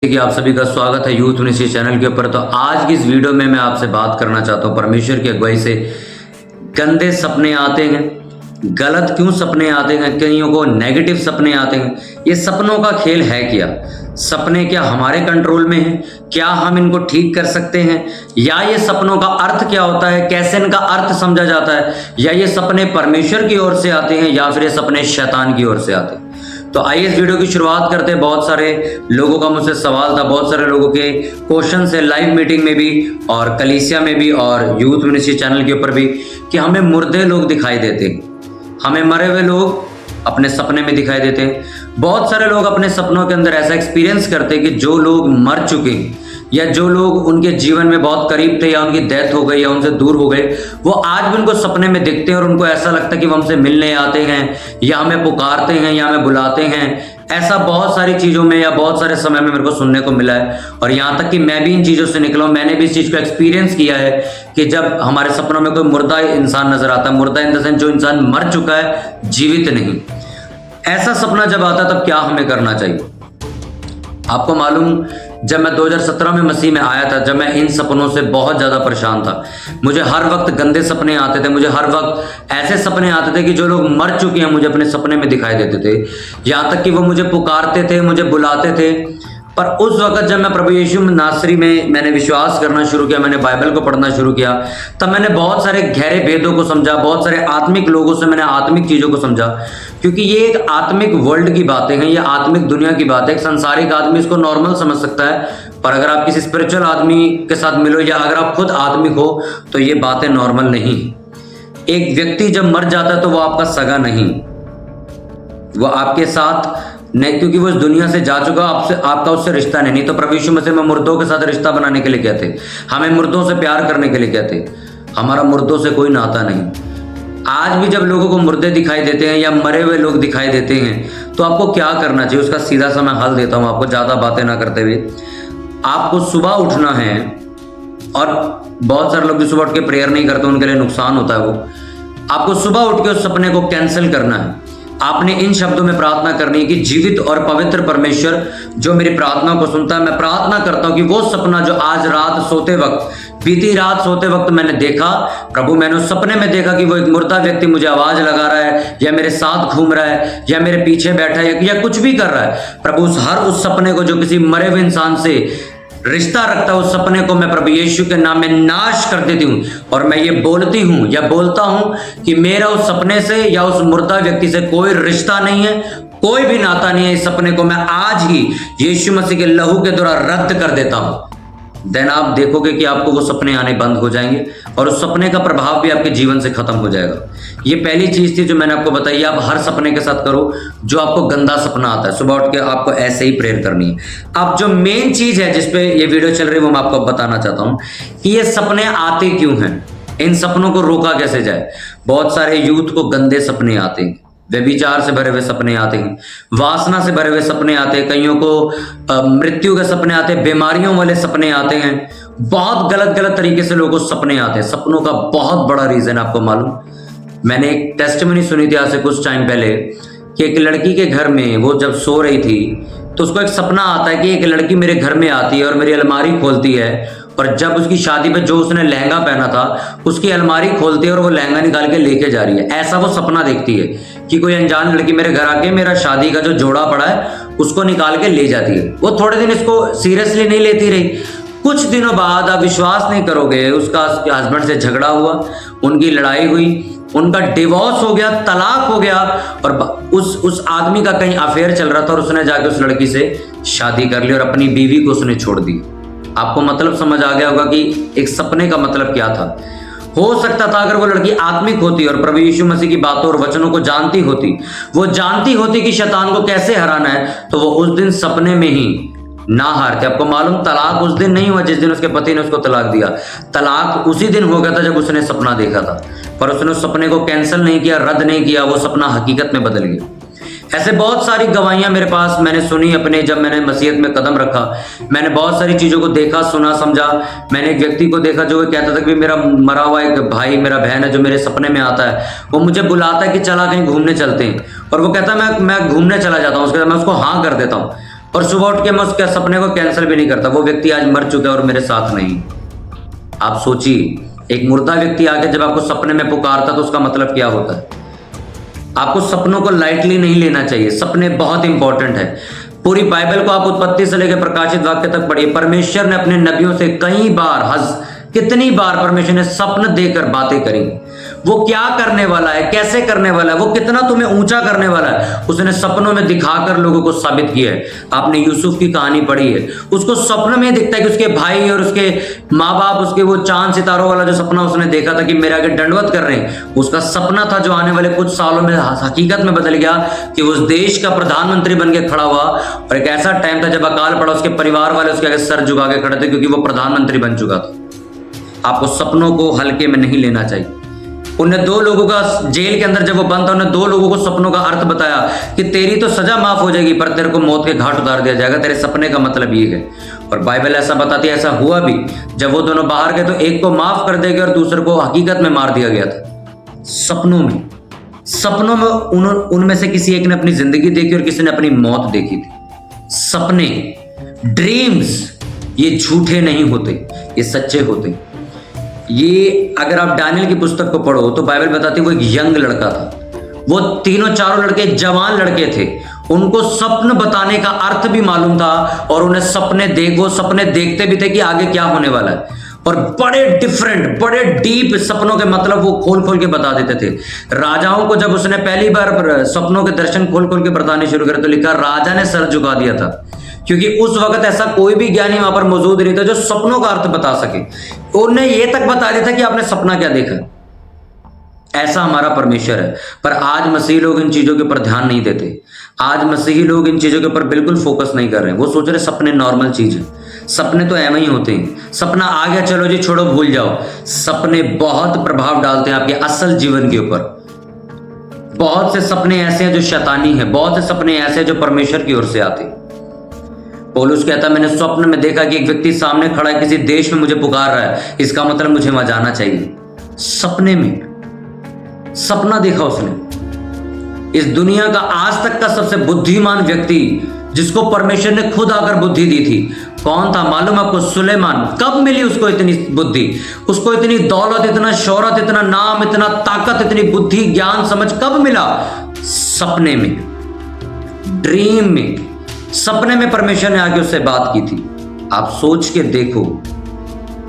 कि आप सभी का स्वागत है यूथ मिनिस्ट्री चैनल के ऊपर। तो आज की इस वीडियो में मैं आपसे बात करना चाहता हूँ परमेश्वर की अगुवाई से गंदे सपने आते हैं, गलत क्यों सपने आते हैं, कईयों को नेगेटिव सपने आते हैं। ये सपनों का खेल है क्या? सपने क्या हमारे कंट्रोल में हैं? क्या हम इनको ठीक कर सकते हैं? या ये सपनों का अर्थ क्या होता है, कैसे इनका अर्थ समझा जाता है? या ये सपने परमेश्वर की ओर से आते हैं या फिर ये सपने शैतान की ओर से आते हैं? तो आइए इस वीडियो की शुरुआत करते हैं। बहुत सारे लोगों का मुझसे सवाल था, बहुत सारे लोगों के क्वेश्चन है लाइव मीटिंग में भी और कलीसिया में भी और यूथ मिनिस्ट्री चैनल के ऊपर भी कि हमें मुर्दे लोग दिखाई देते हैं, हमें मरे हुए लोग अपने सपने में दिखाई देते हैं। बहुत सारे लोग अपने सपनों के अंदर ऐसा एक्सपीरियंस करते हैं कि जो लोग मर चुके हैं या जो लोग उनके जीवन में बहुत करीब थे या उनकी डेथ हो गई या उनसे दूर हो गए, वो आज भी उनको सपने में दिखते हैं और उनको ऐसा लगता है कि वो हमसे मिलने आते हैं या हमें पुकारते हैं या हमें बुलाते हैं। ऐसा बहुत सारी चीज़ों में या बहुत सारे समय में मेरे को सुनने को मिला है और यहाँ तक कि मैं भी इन चीज़ों से निकला हूँ। मैंने भी इस चीज़ को एक्सपीरियंस किया है कि जब हमारे सपनों में कोई मुर्दा इंसान नजर आता है, मुर्दा इन द सेंस जो इंसान मर चुका है, जीवित नहीं, ऐसा सपना जब आता है तब क्या हमें करना चाहिए? आपको मालूम, जब मैं 2017 में मसीह में आया था, जब मैं इन सपनों से बहुत ज़्यादा परेशान था, मुझे हर वक्त गंदे सपने आते थे, मुझे हर वक्त ऐसे सपने आते थे कि जो लोग मर चुके हैं मुझे अपने सपने में दिखाई देते थे। यहाँ तक कि वो मुझे पुकारते थे, मुझे बुलाते थे। पर उस वक्त जब मैं प्रभु यीशु नासरी में मैंने विश्वास करना शुरू किया, मैंने बाइबल को पढ़ना शुरू किया, तब मैंने बहुत सारे गहरे भेदों को समझा, बहुत सारे आत्मिक लोगों से मैंने आत्मिक चीज़ों को समझा। क्योंकि ये एक आत्मिक वर्ल्ड की बातें हैं, ये आत्मिक दुनिया की बात है। एक संसारिक आदमी इसको नॉर्मल समझ सकता है, पर अगर आप किसी स्पिरिचुअल आदमी के साथ मिलो या अगर आप खुद आत्मिक हो तो ये बातें नॉर्मल नहीं। एक व्यक्ति जब मर जाता है तो वो आपका सगा नहीं, वो आपके साथ नहीं, क्योंकि वो इस दुनिया से जा चुका, आपसे आपका उससे रिश्ता नहीं। तो प्रभु यीशु मसीह में मुर्दों के साथ रिश्ता बनाने के लिए कहते, हमें मुर्दों से प्यार करने के लिए कहते। हमारा मुर्दों से कोई नाता नहीं। आज भी जब लोगों को मुर्दे दिखाई देते हैं या मरे हुए लोग दिखाई देते हैं तो आपको क्या करना चाहिए? उसका सीधा सा मैं हल देता हूं आपको, ज़्यादा बातें ना करते हुए। आपको सुबह उठना है, और बहुत सारे लोग जो सुबह उठ के प्रेयर नहीं करते उनके लिए नुकसान होता है। वो आपको सुबह उठ के उस सपने को कैंसिल करना है। आपने इन शब्दों में प्रार्थना करनी है कि जीवित और पवित्र परमेश्वर जो मेरी प्रार्थना को सुनता है, मैं प्रार्थना करता हूं कि वो सपना जो आज रात सोते वक्त, बीती रात सोते वक्त मैंने देखा, प्रभु मैंने उस सपने में देखा कि वो एक मुर्दा व्यक्ति मुझे आवाज लगा रहा है या मेरे साथ घूम रहा है या मेरे पीछे बैठा है या कुछ भी कर रहा है, प्रभु उस सपने को जो किसी मरे हुए इंसान से रिश्ता रखता है, उस सपने को मैं प्रभु यीशु के नाम में नाश कर देती हूँ। और मैं ये बोलती हूँ या बोलता हूँ कि मेरा उस सपने से या उस मुर्दा व्यक्ति से कोई रिश्ता नहीं है, कोई भी नाता नहीं है। इस सपने को मैं आज ही यीशु मसीह के लहू के द्वारा रद्द कर देता हूँ। देन आप देखोगे कि आपको वो सपने आने बंद हो जाएंगे और उस सपने का प्रभाव भी आपके जीवन से खत्म हो जाएगा। ये पहली चीज थी जो मैंने आपको बताई। आप हर सपने के साथ करो जो आपको गंदा सपना आता है, सुबह उठ के आपको ऐसे ही प्रेयर करनी है। अब जो मेन चीज है जिसपे ये वीडियो चल रही है वो मैं आपको बताना चाहता हूँ कि ये सपने आते क्यों हैं, इन सपनों को रोका कैसे जाए। बहुत सारे यूथ को गंदे सपने आते हैं, व्यभिचार से भरे हुए सपने आते हैं, वासना से भरे हुए सपने आते हैं, कईयों को मृत्यु के सपने आते हैं, बीमारियों वाले सपने आते हैं, बहुत गलत गलत तरीके से लोगों को सपने आते हैं। सपनों का बहुत बड़ा रीजन आपको मालूम, मैंने एक टेस्टिमनी सुनी थी आज से कुछ टाइम पहले कि एक लड़की के घर में वो जब सो रही थी तो उसको एक सपना आता है कि एक लड़की मेरे घर में आती है और मेरी अलमारी खोलती है, और जब उसकी शादी पे जो उसने लहंगा पहना था उसकी अलमारी खोलती है और वो लहंगा निकाल के लेके जा रही है। ऐसा वो सपना देखती है कि कोई अनजान लड़की मेरे घर आके मेरा शादी का जो जोड़ा पड़ा है उसको निकाल के ले जाती है। वो थोड़े दिन इसको सीरियसली नहीं लेती रही। कुछ दिनों बाद आप विश्वास नहीं करोगे, उसका हस्बैंड से झगड़ा हुआ, उनकी लड़ाई हुई, उनका डिवोर्स हो गया, तलाक हो गया, और उस आदमी का कहीं अफेयर चल रहा था और उसने जाके उस लड़की से शादी कर ली और अपनी बीवी को उसने छोड़ दी। आपको मतलब समझ आ गया होगा कि एक सपने का मतलब क्या था। हो सकता था अगर वो लड़की आत्मिक होती और प्रभु यीशु मसीह की बातों और वचनों को जानती होती, वो जानती होती कि शैतान को कैसे हराना है, तो वो उस दिन सपने में ही ना हारते। आपको मालूम, तलाक उस दिन नहीं हुआ जिस दिन उसके पति ने उसको तलाक दिया, तलाक उसी दिन हो गया था जब उसने सपना देखा था, पर उसने उस सपने को कैंसिल नहीं किया, रद्द नहीं किया, वो सपना हकीकत में बदल गया। ऐसे बहुत सारी गवाहियां मेरे पास मैंने सुनी अपने, जब मैंने मसीहत में कदम रखा, मैंने बहुत सारी चीज़ों को देखा, सुना, समझा। मैंने एक व्यक्ति को देखा जो कहता था कि मेरा मरा हुआ एक भाई, मेरा बहन है जो मेरे सपने में आता है, वो मुझे बुलाता है कि चला कहीं घूमने चलते हैं, और वो कहता है मैं घूमने चला जाता हूँ, उसके बाद मैं उसको हाँ कर देता हूँ। और सुबह उठ के मैं उसके सपने को कैंसिल भी नहीं करता। वो व्यक्ति आज मर चुका है और मेरे साथ नहीं। आप सोचिए, एक मुर्दा व्यक्ति आके जब आपको सपने में पुकारता तो उसका मतलब क्या होता है। आपको सपनों को लाइटली नहीं लेना चाहिए। सपने बहुत इंपॉर्टेंट है। पूरी बाइबल को आप उत्पत्ति से लेकर प्रकाशित वाक्य तक पढ़िए। परमेश्वर ने अपने नबियों से कई बार, कितनी बार परमेश्वर ने स्वप्न देकर बातें करी। वो क्या करने वाला है, कैसे करने वाला है, वो कितना तुम्हें ऊंचा करने वाला है, उसने सपनों में दिखाकर लोगों को साबित किया है। आपने यूसुफ की कहानी पढ़ी है, उसको स्वप्न में दिखता है कि उसके भाई और उसके माँ बाप, उसके वो चांद सितारों वाला जो सपना उसने देखा था कि मेरे आगे दंडवत कर रहे हैं, उसका सपना था जो आने वाले कुछ सालों में हकीकत में बदल गया कि उस देश का प्रधानमंत्री बन के खड़ा हुआ। और एक ऐसा टाइम था जब अकाल पड़ा, उसके परिवार वाले उसके आगे सर झुका के खड़े थे क्योंकि वो प्रधानमंत्री बन चुका था। आपको सपनों को हल्के में नहीं लेना चाहिए। उन्हें 2 लोगों का जेल के अंदर जब वो बंद था, उन्हें 2 लोगों को सपनों का अर्थ बताया कि तेरी तो सजा माफ हो जाएगी पर तेरे को मौत के घाट उतार दिया जाएगा। तेरे सपने का मतलब ये है। और बाइबल ऐसा बताती है, ऐसा हुआ भी। जब वो दोनों बाहर गए तो एक को माफ कर दिया गया और दूसरे को हकीकत में मार दिया गया था। सपनों में उनमें से किसी एक ने अपनी जिंदगी देखी और किसी ने अपनी मौत देखी थी। सपने, ड्रीम्स, ये झूठे नहीं होते, ये सच्चे होते। ये अगर आप दानियल की पुस्तक को पढ़ो तो बाइबल बताती है वो एक यंग लड़का था। वो तीनों चारों लड़के जवान लड़के थे। उनको स्वप्न बताने का अर्थ भी मालूम था और उन्हें वो सपने देखते भी थे कि आगे क्या होने वाला है। और बड़े डिफरेंट, बड़े डीप सपनों के मतलब वो खोल खोल के बता देते थे। राजाओं को जब उसने पहली बार सपनों के दर्शन खोल खोल के बताने शुरू करे तो लिखा राजा ने सर झुका दिया था, क्योंकि उस वक्त ऐसा कोई भी ज्ञानी वहां पर मौजूद नहीं था जो सपनों का अर्थ बता सके। उन्हें यह तक बता दिया था कि आपने सपना क्या देखा। ऐसा हमारा परमेश्वर है। पर आज मसीही लोग इन चीजों के ऊपर ध्यान नहीं देते। आज मसीही लोग इन चीजों के ऊपर बिल्कुल फोकस नहीं कर रहे हैं। वो सोच रहे सपने नॉर्मल चीज है, सपने तो ऐसे ही होते हैं। सपना आ गया, चलो जी छोड़ो, भूल जाओ। सपने बहुत प्रभाव डालते हैं आपके असल जीवन के ऊपर। बहुत से सपने ऐसे हैं जो शैतानी है, बहुत से सपने ऐसे हैं जो परमेश्वर की ओर से आते हैं। पौलुस कहता है, मैंने स्वप्न में देखा कि एक व्यक्ति सामने खड़ा है, किसी देश में मुझे पुकार रहा है, इसका मतलब मुझे वहां जाना चाहिए। सपने में सपना देखा उसने। इस दुनिया का आज तक का सबसे बुद्धिमान व्यक्ति जिसको परमेश्वर ने खुद आकर बुद्धि दी थी, कौन था मालूम आपको? सुलेमान। कब मिली उसको इतनी बुद्धि, उसको इतनी दौलत, इतना शोहरत, इतना नाम, इतना ताकत, इतनी बुद्धि, ज्ञान, समझ कब मिला? सपने में, ड्रीम में। सपने में परमेश्वर ने आके उससे बात की थी। आप सोच के देखो,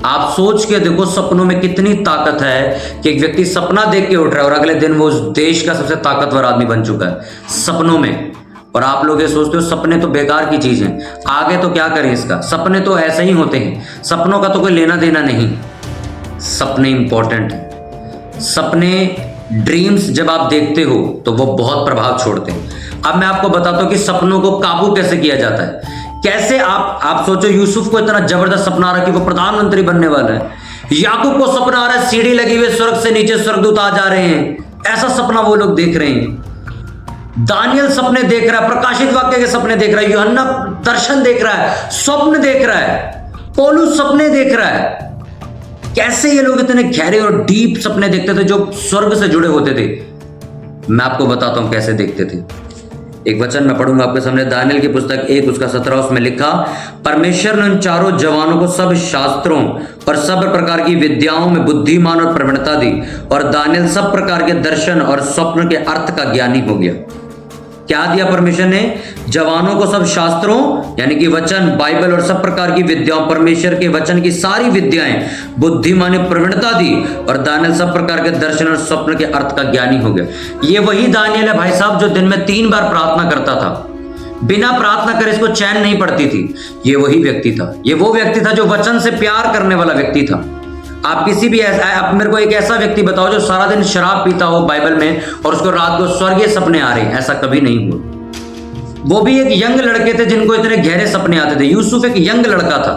आप सोच के देखो सपनों में कितनी ताकत है कि एक व्यक्ति सपना देख के उठ रहा है और अगले दिन वो उस देश का सबसे ताकतवर आदमी बन चुका है सपनों में। और आप लोग ये सोचते हो सपने तो बेकार की चीज है, आगे तो क्या करें इसका, सपने तो ऐसे ही होते हैं, सपनों का तो कोई लेना देना नहीं। सपने इंपॉर्टेंट है। सपने, ड्रीम्स जब आप देखते हो तो वो बहुत प्रभाव छोड़ते हैं। अब मैं आपको बताता हूं कि सपनों को काबू कैसे किया जाता है। कैसे आप सोचो, यूसुफ को इतना जबरदस्त सपना आ रहा है कि वो प्रधानमंत्री बनने वाला है। याकूब को सपना आ रहा है सीढ़ी लगी हुई स्वर्ग से नीचे स्वर्गदूत आ जा रहे हैं, ऐसा सपना वो लोग देख रहे हैं। दानियल सपने देख रहा है, प्रकाशित वाक्य के सपने देख रहा है, यूहन्ना दर्शन देख रहा है, स्वप्न देख रहा है, पौलुस सपने देख रहा है। कैसे ये लोग इतने गहरे और डीप सपने देखते थे जो स्वर्ग से जुड़े होते थे? मैं आपको बताता हूं कैसे देखते थे। एक वचन मैं पढ़ूंगा आपके सामने, दानियल की पुस्तक 1 उसका 17, उसमें लिखा, परमेश्वर ने उन चारों जवानों को सब शास्त्रों और सब प्रकार की विद्याओं में बुद्धिमान और प्रवीणता दी, और दानियल सब प्रकार के दर्शन और स्वप्न के अर्थ का ज्ञानी हो गया। क्या दिया परमेश्वर ने? जवानों को सब शास्त्रों यानी कि वचन, बाइबल और सब प्रकार की विद्याओं, परमेश्वर के वचन की सारी विद्याएं, बुद्धिमानी, प्रवीणता दी, और दानियल सब प्रकार के दर्शन और स्वप्न के अर्थ का ज्ञानी हो गया। ये वही दानियल है भाई साहब जो दिन में 3 बार प्रार्थना करता था, बिना प्रार्थना करे इसको चैन नहीं पड़ती थी। ये वही व्यक्ति था, ये वो व्यक्ति था जो वचन से प्यार करने वाला व्यक्ति था। आप किसी भी आप मेरे को एक ऐसा व्यक्ति बताओ जो सारा दिन शराब पीता हो बाइबल में और उसको रात को स्वर्गीय सपने आ रहे हैं, ऐसा कभी नहीं हुआ। वो भी एक यंग लड़के थे जिनको इतने गहरे सपने आते थे। यूसुफ एक यंग लड़का था,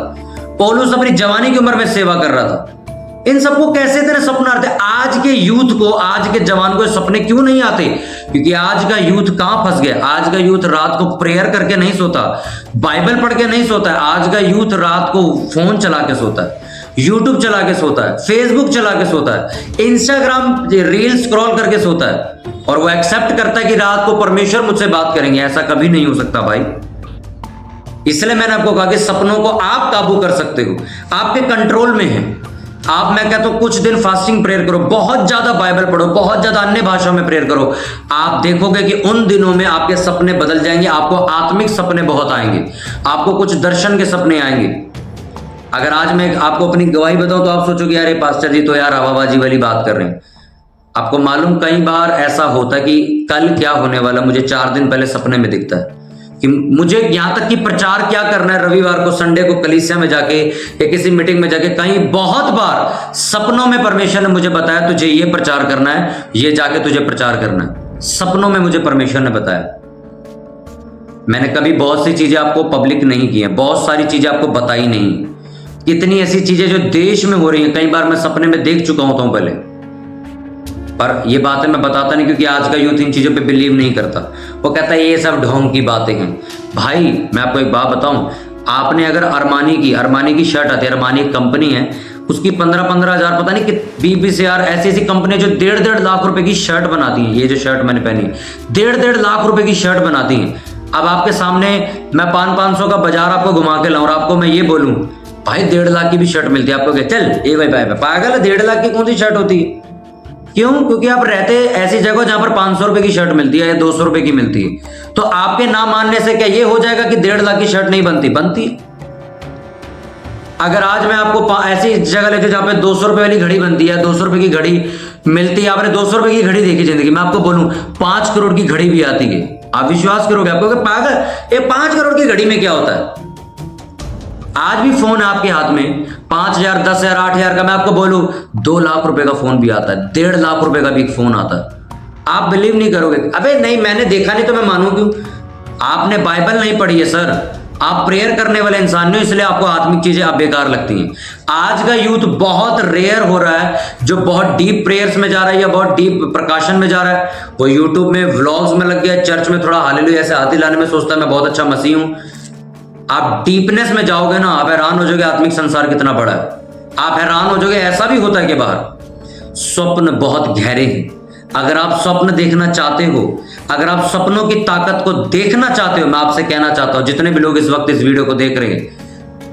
पौलुस अपनी जवानी की उम्र में सेवा कर रहा था। इन सबको कैसे इतने सपने आते? आज के यूथ को, आज के जवान को सपने क्यों नहीं आते? क्योंकि आज का यूथ कहां फंस गया। आज का यूथ रात को प्रेयर करके नहीं सोता, बाइबल पढ़ के नहीं सोता है। आज का यूथ रात को फोन चला के सोता है, यूट्यूब चला के सोता है, फेसबुक चला के सोता है, इंस्टाग्राम रील स्क्रॉल करके सोता है, और वो एक्सेप्ट करता है कि रात को परमेश्वर मुझसे बात करेंगे। ऐसा कभी नहीं हो सकता भाई। इसलिए मैंने आपको कहा कि सपनों को आप काबू कर सकते हो, आपके कंट्रोल में है। आप, मैं कहता हूं, कुछ दिन फास्टिंग प्रेयर करो, बहुत ज्यादा बाइबल पढ़ो, बहुत ज्यादा अन्य भाषाओं में प्रेयर करो। आप देखोगे कि उन दिनों में आपके सपने बदल जाएंगे, आपको आत्मिक सपने बहुत आएंगे, आपको कुछ दर्शन के सपने आएंगे। अगर आज मैं आपको अपनी गवाही बताऊं तो आप सोचोगे यार ये पास्टर जी तो यार हवाबाजी वाली बात कर रहे हैं। आपको मालूम, कई बार ऐसा होता है कि कल क्या होने वाला मुझे 4 दिन पहले सपने में दिखता है कि मुझे यहां तक कि प्रचार क्या करना है रविवार को, संडे को कलीसिया में जाके या किसी मीटिंग में जाके। कहीं बहुत बार सपनों में परमेश्वर ने मुझे बताया तुझे ये प्रचार करना है, ये जाके तुझे प्रचार करना है। सपनों में मुझे परमेश्वर ने बताया। मैंने कभी बहुत सी चीजें आपको पब्लिक नहीं की हैं, बहुत सारी चीजें आपको बताई नहीं। कितनी ऐसी चीजें जो देश में हो रही हैं, कई बार मैं सपने में देख चुका होता हूं पहले, पर ये बातें मैं बताता नहीं क्योंकि आज का यूथ इन चीजों पे बिलीव नहीं करता। वो कहता है ये सब ढोंग की बातें हैं। भाई मैं आपको एक बात बताऊं, आपने अगर अरमानी की शर्ट आती है, अरमानी एक कंपनी है, उसकी 15-15 हजार, पता नहीं कि 20-20 हजार ऐसी कंपनी जो 1.5 लाख रुपए की शर्ट बनाती है। ये जो शर्ट मैंने पहनी 1.5 लाख रुपए की शर्ट बनाती है। अब आपके सामने मैं 500 का बाजार आपको घुमा के लाऊं और आपको मैं ये बोलूं भाई 1.5 लाख की भी शर्ट मिलती है, आपको क्या चल ये भाई पागल है, 1.5 लाख की कौन सी शर्ट होती है? क्यों? क्योंकि आप रहते ऐसी जगह जहां पर 500 रुपए की शर्ट मिलती है या 200 रुपए की मिलती है। तो आपके ना मानने से क्या ये हो जाएगा कि 1.5 लाख की शर्ट नहीं बनती? अगर आज मैं आपको ऐसी जगह लेके जहां पे 200 रुपए वाली घड़ी बनती है, 200 रुपए की घड़ी मिलती है, आपने 200 रुपए की घड़ी देखी जिंदगी में, आपको बोलूं 5 करोड़ की घड़ी भी आती है, आप विश्वास करोगे? आपको पागल, ये 5 करोड़ की घड़ी में क्या होता है? आज भी फोन है आपके हाथ में, 5,000, 10,000, 8,000 का, मैं आपको बोलूं 2 लाख रुपए का फोन भी आता है, 1.5 लाख रुपए का भी एक फोन आता है। आप बिलीव नहीं करोगे। अबे नहीं, मैंने देखा नहीं तो मैं मानूं क्यों? आपने बाइबल नहीं पढ़ी है सर, आप प्रेयर करने वाले इंसान नहीं हो, इसलिए आपको आत्मिक चीजें आप बेकार लगती हैं। आज का यूथ बहुत रेयर हो रहा है जो बहुत डीप प्रेयर्स में जा रहा है या बहुत डीप प्रकाशन में जा रहा है। वो यूट्यूब में व्लॉग्स में लग गया, चर्च में थोड़ा हालेलुया ऐसे हाथी लाने में सोचता है मैं बहुत अच्छा मसीह हूं। आप डीपनेस में जाओगे ना, आप हैरान हो जाओगे आत्मिक संसार कितना बड़ा है। आप हैरान हो जाओगे, ऐसा भी होता है कि बाहर स्वप्न बहुत गहरे हैं। अगर आप स्वप्न देखना चाहते हो, अगर आप सपनों की ताकत को देखना चाहते हो, मैं आपसे कहना चाहता हूं जितने भी लोग इस वक्त इस वीडियो को देख रहे हैं,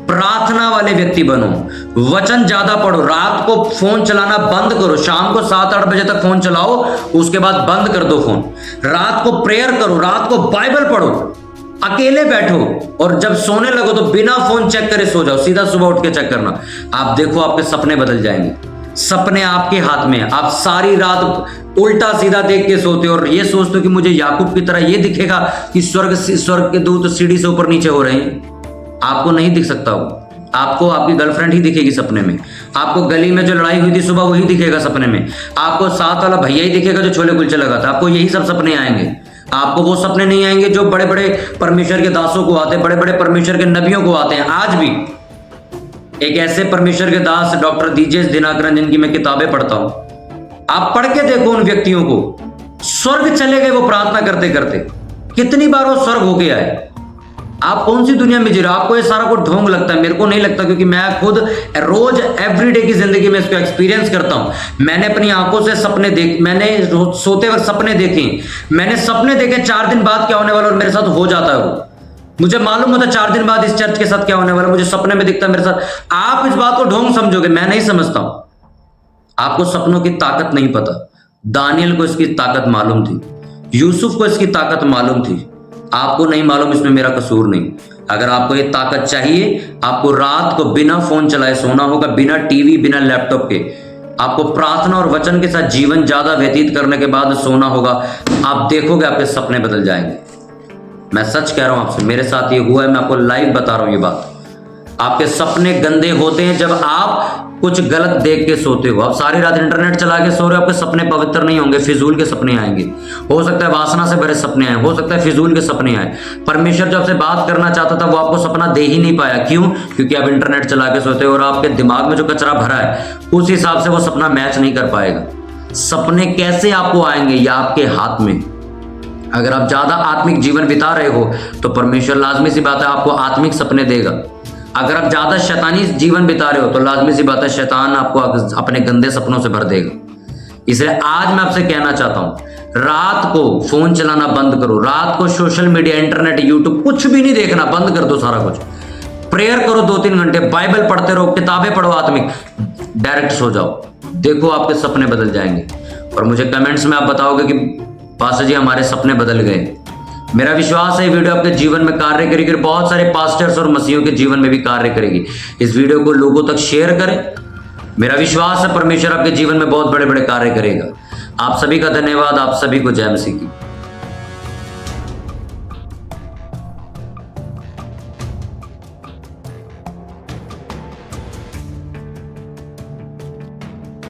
प्रार्थना वाले व्यक्ति बनो, वचन ज्यादा पढ़ो, रात को फोन चलाना बंद करो, शाम को 7-8 बजे तक फोन चलाओ, उसके बाद बंद कर दो फोन। रात को प्रेयर करो, रात को बाइबल पढ़ो, अकेले बैठो और जब सोने लगो तो बिना फोन चेक करे सो जाओ, सीधा सुबह उठ के चेक करना। आप देखो आपके सपने बदल जाएंगे। सपने आपके हाथ में है। आप सारी रात उल्टा सीधा देख के सोते हो और ये सोचते हो कि मुझे याकूब की तरह ये दिखेगा कि स्वर्ग के दूत सीढ़ी से ऊपर नीचे हो रहे हैं। आपको नहीं दिख सकता वो, आपको आपकी गर्लफ्रेंड ही दिखेगी सपने में, आपको गली में जो लड़ाई हुई थी सुबह वही दिखेगा सपने में, आपको साथ वाला भैया ही दिखेगा जो छोले कुलचे लगा था, आपको यही सब सपने आएंगे। आपको वो सपने नहीं आएंगे जो बड़े बड़े परमेश्वर के दासों को आते, बड़े बड़े परमेश्वर के नबियों को आते हैं। आज भी एक ऐसे परमेश्वर के दास डॉक्टर दीजेश दिनाकरन जिनकी मैं किताबें पढ़ता हूं, आप पढ़ के देखो उन व्यक्तियों को, स्वर्ग चले गए वो प्रार्थना करते करते। कितनी बार वो स्वर्ग होके आए। आप कौन सी दुनिया में जी रहे हो? आपको ये सारा कुछ ढोंग लगता है, मेरे को नहीं लगता, क्योंकि मैं खुद रोज एवरीडे की जिंदगी में इसको एक्सपीरियंस करता हूं। मैंने अपनी आंखों से सपने देखे, मैंने सोते वक्त सपने देखे, मैंने सपने देखे 4 दिन बाद क्या होने वाला और मेरे साथ हो जाता है वो। मुझे मालूम होता 4 दिन बाद इस चर्च के साथ क्या होने वाला, मुझे सपने में दिखता है मेरे साथ। आप इस बात को ढोंग समझोगे, मैं नहीं समझता हूं। आपको सपनों की ताकत नहीं पता। दानियल को इसकी ताकत मालूम थी, यूसुफ को इसकी ताकत मालूम थी, आपको नहीं मालूम, इसमें मेरा कसूर नहीं। अगर आपको ये ताकत चाहिए, आपको रात को बिना फोन चलाए सोना होगा, बिना टीवी, बिना लैपटॉप के। आपको प्रार्थना और वचन के साथ जीवन ज्यादा व्यतीत करने के बाद सोना होगा। आप देखोगे आपके सपने बदल जाएंगे। मैं सच कह रहा हूं आपसे, मेरे साथ ये हुआ है, मैं आपको लाइव बता रहा हूं ये बात। आपके सपने गंदे होते हैं जब आप कुछ गलत देख के सोते हो। आप सारी रात इंटरनेट चला के सो रहे हो, आपके सपने पवित्र नहीं होंगे, फिजूल के सपने आएंगे। हो सकता है वासना से भरे सपने आए, हो सकता है फिजूल के सपने आए। परमेश्वर जो आपसे बात करना चाहता था वो आपको सपना दे ही नहीं पाया। क्यों? क्योंकि आप इंटरनेट चला के सोते हो और आपके दिमाग में जो कचरा भरा है उस हिसाब से वो सपना मैच नहीं कर पाएगा। सपने कैसे आपको आएंगे ये आपके हाथ में। अगर आप ज्यादा आत्मिक जीवन बिता रहे हो तो परमेश्वर लाजमी सी बात है आपको आत्मिक सपने देगा। अगर आप ज्यादा शैतानी जीवन बिता रहे हो तो लाजमी सी बात है शैतान आपको अपने गंदे सपनों से भर देगा। इसलिए आज मैं आपसे कहना चाहता हूं, रात को फोन चलाना बंद करो, रात को सोशल मीडिया, इंटरनेट, यूट्यूब कुछ भी नहीं देखना, बंद कर दो सारा कुछ। प्रेयर करो 2-3 घंटे, बाइबल पढ़ते रहो, किताबें पढ़ो आत्मिक, डायरेक्ट सो जाओ, देखो आपके सपने बदल जाएंगे। और मुझे कमेंट्स में आप बताओगे कि पास्टर जी हमारे सपने बदल गए। मेरा विश्वास है वीडियो आपके जीवन में कार्य करेगी, बहुत सारे पास्टर्स और मसीहों के जीवन में भी कार्य करेगी। इस वीडियो को लोगों तक शेयर करें, मेरा विश्वास है परमेश्वर आपके जीवन में बहुत बड़े बड़े कार्य करेगा। आप सभी का धन्यवाद, आप सभी को जय मसीह की।